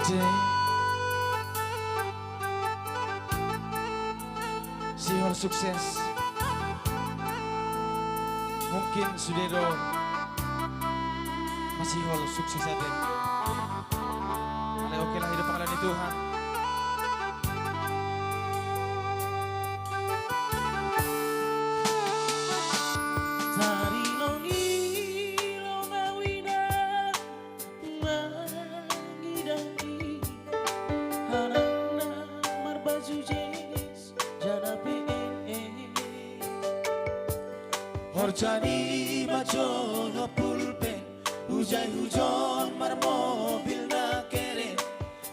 gede Sihol sukses. Mungkin Sudero masih hol sukses aja. Oke lah, hidup panggilan itu Tuhan. Horjani majon pulpen hujai hujon mar mobil na keren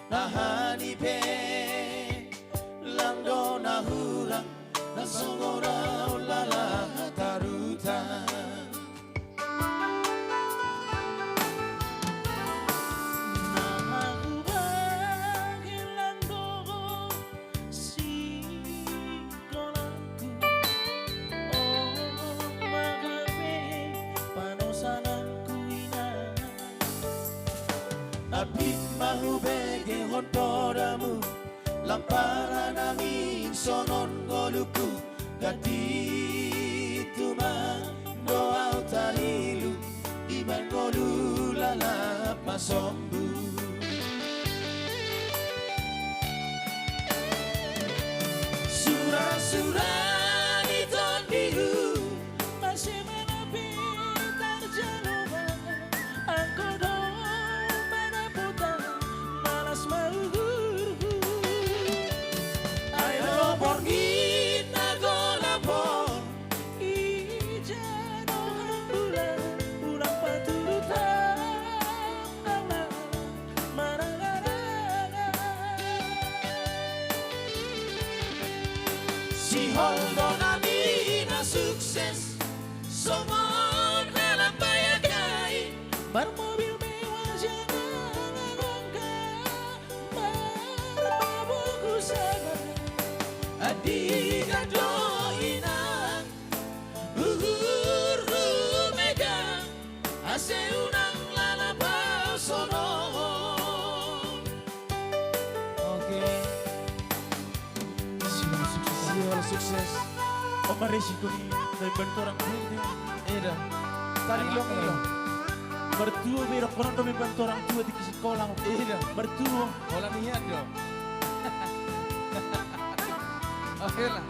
nahani pe langdo na hurang na songora ulala taruta Abit mahu bege hontoramu lamparan angin sonon goluku gati tuma doa tarilu iman golu lalap masombu surah-surah di tondihu masih menepi terjaluma aku si Holdo Namina sukses somon dalam bayagai bermobil mewah jangan bongkar berbabuku sama adik adoinang uhur rumega aseunang lalabau sono. Sukses. Om resiko ni dari bantu orang tua. Iya. Tadi lo kan. Mertua berok orang demi bantu orang tua di sekolah. Iya. Mertua. Bola niat dong. Oke lah.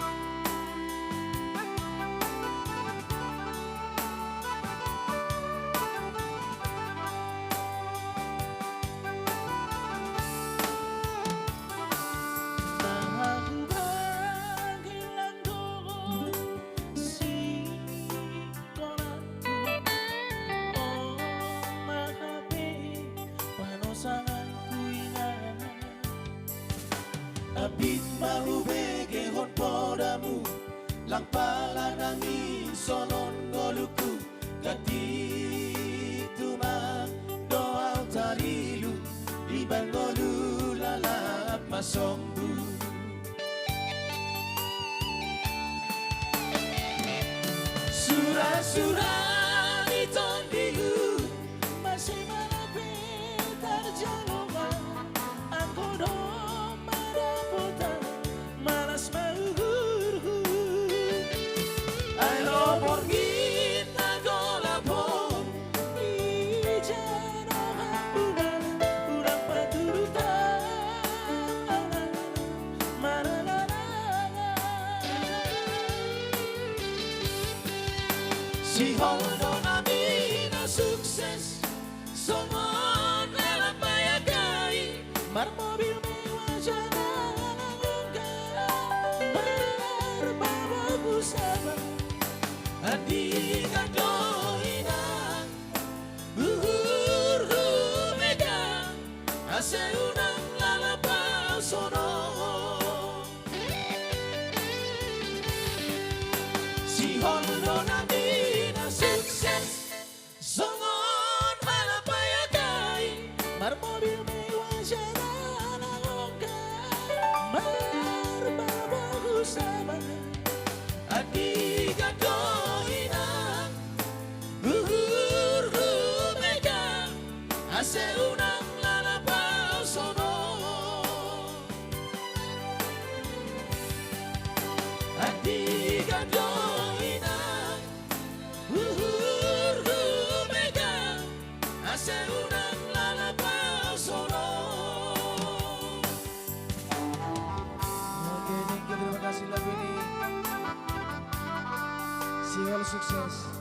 Abit mahu bege hon podamu langpalan angin sonon goluku gati tuma doa tarilu iban golu lalap masombu surah-surah di tondihu masih menepi terjaluma aku dong malas mauhurhu ayo porgi nagolapon ijana bulan urang paturutan maralala si Holdo Namina sukses somon dalam bayagai mar mobil mewah jangan sama adik adoinang uhur rumega aseunang lalapau sono si Holdo Namina sukses songon malapayagai mar mobil mewah jalan longgar mar babagu sama adik adoinang uhur rumega aseunang lalapau sono CL sukses.